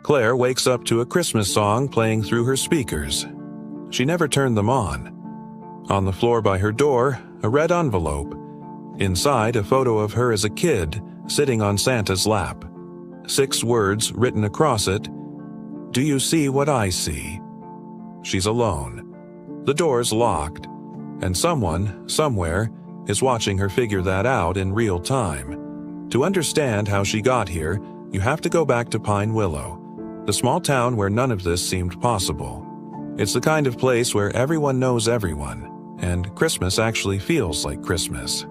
Claire wakes up to a Christmas song playing through her speakers. She never turned them on. On the floor by her door, a red envelope. Inside, a photo of her as a kid, sitting on Santa's lap. 6 words written across it: "Do you see what I see?" She's alone. The door's locked, and someone, somewhere, is watching her figure that out in real time. To understand how she got here, you have to go back to Pine Willow, the small town where none of this seemed possible. It's the kind of place where everyone knows everyone, and Christmas actually feels like Christmas.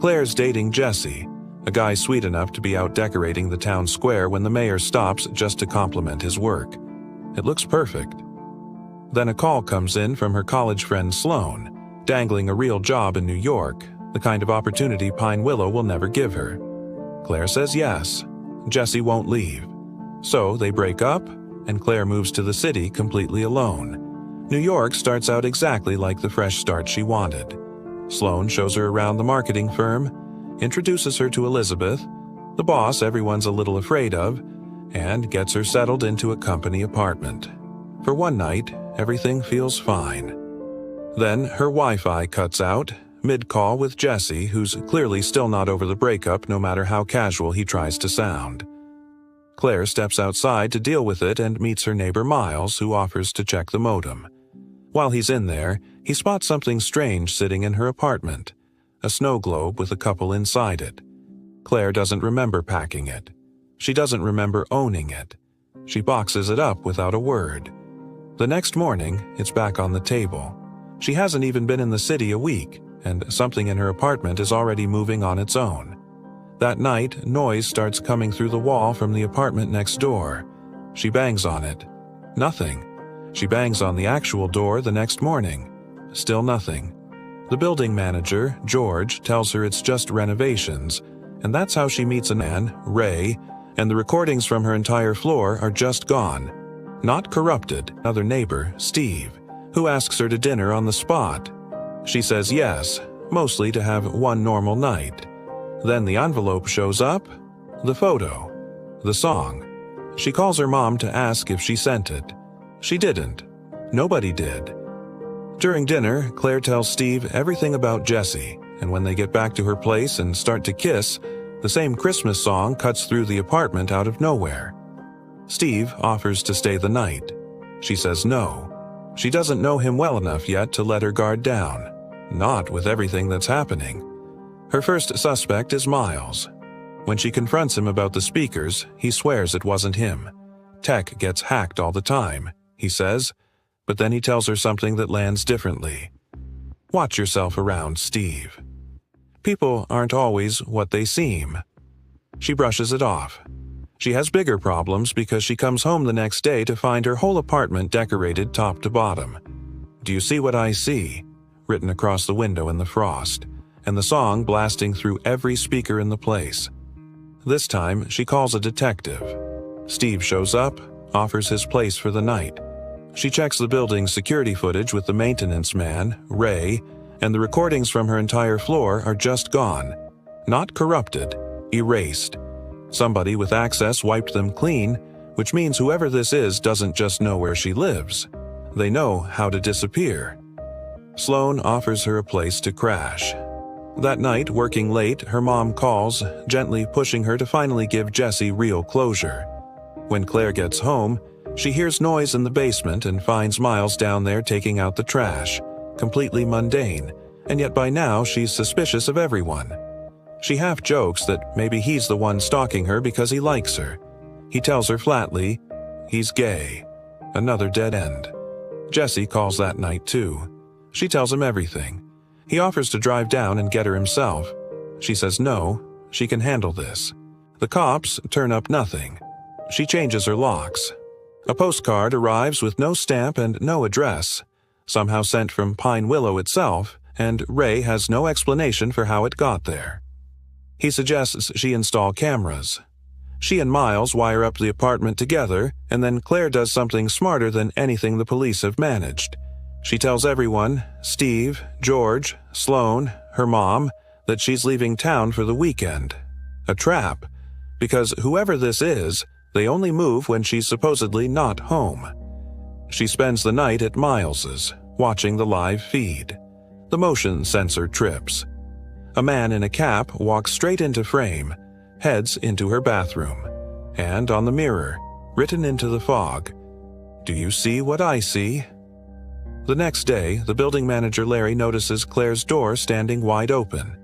Claire's dating Jesse, a guy sweet enough to be out decorating the town square when the mayor stops just to compliment his work. It looks perfect. Then a call comes in from her college friend Sloane, dangling a real job in New York, the kind of opportunity Pine Willow will never give her. Claire says yes. Jesse won't leave. So they break up, and Claire moves to the city completely alone. New York starts out exactly like the fresh start she wanted. Sloane shows her around the marketing firm, introduces her to Elizabeth, the boss everyone's a little afraid of, and gets her settled into a company apartment. For one night, everything feels fine. Then her Wi-Fi cuts out, mid-call with Jesse, who's clearly still not over the breakup no matter how casual he tries to sound. Claire steps outside to deal with it and meets her neighbor Miles, who offers to check the modem. While he's in there, he spots something strange sitting in her apartment, a snow globe with a couple inside it. Claire doesn't remember packing it. She doesn't remember owning it. She boxes it up without a word. The next morning, it's back on the table. She hasn't even been in the city a week, and something in her apartment is already moving on its own. That night, noise starts coming through the wall from the apartment next door. She bangs on it. Nothing. She bangs on the actual door the next morning. Still nothing. The building manager, George, tells her it's just renovations, and that's how she meets a man, Ray, and the recordings from her entire floor are just gone. Not corrupted. Another neighbor, Steve, who asks her to dinner on the spot. She says yes, mostly to have one normal night. Then the envelope shows up, the photo, the song. She calls her mom to ask if she sent it. She didn't. Nobody did. During dinner, Claire tells Steve everything about Jesse, and when they get back to her place and start to kiss, the same Christmas song cuts through the apartment out of nowhere. Steve offers to stay the night. She says no. She doesn't know him well enough yet to let her guard down. Not with everything that's happening. Her first suspect is Miles. When she confronts him about the speakers, he swears it wasn't him. Tech gets hacked all the time, he says, but then he tells her something that lands differently. Watch yourself around, Steve. People aren't always what they seem. She brushes it off. She has bigger problems because she comes home the next day to find her whole apartment decorated top to bottom. "Do you see what I see?" written across the window in the frost, and the song blasting through every speaker in the place. This time, she calls a detective. Steve shows up, offers his place for the night. She checks the building's security footage with the maintenance man, Ray, and the recordings from her entire floor are just gone. Not corrupted, erased. Somebody with access wiped them clean, which means whoever this is doesn't just know where she lives. They know how to disappear. Sloane offers her a place to crash. That night, working late, her mom calls, gently pushing her to finally give Jesse real closure. When Claire gets home, she hears noise in the basement and finds Miles down there taking out the trash. Completely mundane, and yet by now she's suspicious of everyone. She half jokes that maybe he's the one stalking her because he likes her. He tells her flatly, he's gay. Another dead end. Jesse calls that night too. She tells him everything. He offers to drive down and get her himself. She says no, she can handle this. The cops turn up nothing. She changes her locks. A postcard arrives with no stamp and no address, somehow sent from Pine Willow itself, and Ray has no explanation for how it got there. He suggests she install cameras. She and Miles wire up the apartment together, and then Claire does something smarter than anything the police have managed. She tells everyone, Steve, George, Sloane, her mom, that she's leaving town for the weekend. A trap, because whoever this is, They only move when she's supposedly not home. She spends the night at Miles's, watching the live feed. The motion sensor trips. A man in a cap walks straight into frame, heads into her bathroom, and on the mirror, written into the fog, "Do you see what I see?" The next day, the building manager Larry notices Claire's door standing wide open.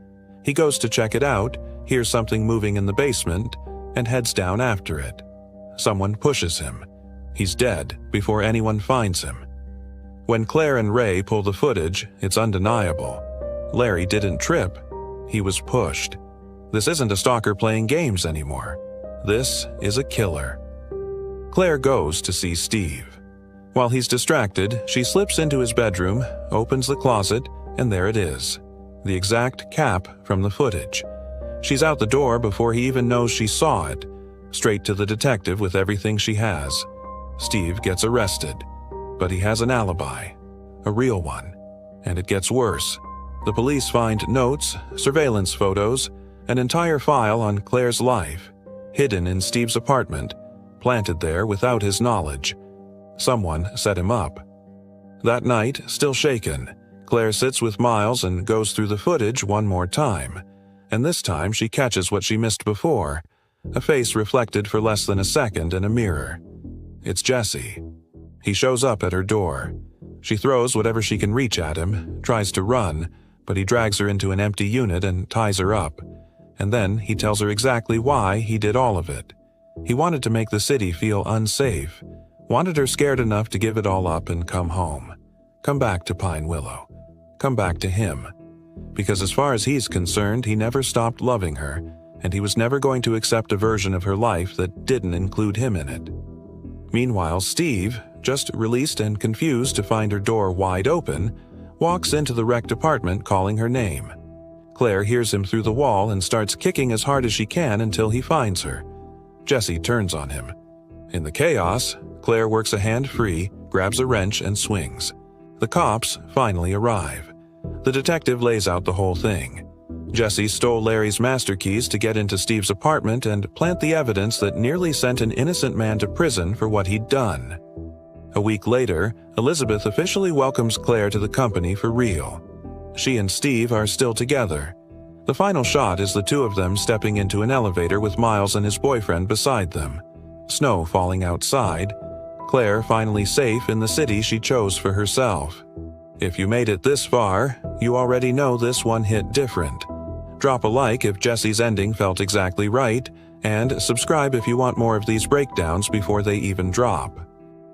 He goes to check it out, hears something moving in the basement, and heads down after it. Someone pushes him. He's dead before anyone finds him. When Claire and Ray pull the footage, it's undeniable. Larry didn't trip. He was pushed. This isn't a stalker playing games anymore. This is a killer. Claire goes to see Steve. While he's distracted, she slips into his bedroom, opens the closet, and there it is. The exact cap from the footage. She's out the door before he even knows she saw it. Straight to the detective with everything she has. Steve gets arrested. But he has an alibi. A real one. And it gets worse. The police find notes, surveillance photos, an entire file on Claire's life, hidden in Steve's apartment, planted there without his knowledge. Someone set him up. That night, still shaken, Claire sits with Miles and goes through the footage one more time. And this time she catches what she missed before, a face reflected for less than a second in a mirror. It's Jesse. He shows up at her door. She throws whatever she can reach at him, tries to run, but he drags her into an empty unit and ties her up. And then he tells her exactly why he did all of it. He wanted to make the city feel unsafe, wanted her scared enough to give it all up and come home. Come back to Pine Willow. Come back to him. Because as far as he's concerned, he never stopped loving her, and he was never going to accept a version of her life that didn't include him in it. Meanwhile, Steve, just released and confused to find her door wide open, walks into the wrecked apartment calling her name. Claire hears him through the wall and starts kicking as hard as she can until he finds her. Jesse turns on him. In the chaos, Claire works a hand free, grabs a wrench, and swings. The cops finally arrive. The detective lays out the whole thing. Jesse stole Larry's master keys to get into Steve's apartment and plant the evidence that nearly sent an innocent man to prison for what he'd done. A week later, Elizabeth officially welcomes Claire to the company for real. She and Steve are still together. The final shot is the two of them stepping into an elevator with Miles and his boyfriend beside them. Snow falling outside. Claire finally safe in the city she chose for herself. If you made it this far, you already know this one hit different. Drop a like if Jesse's ending felt exactly right, and subscribe if you want more of these breakdowns before they even drop.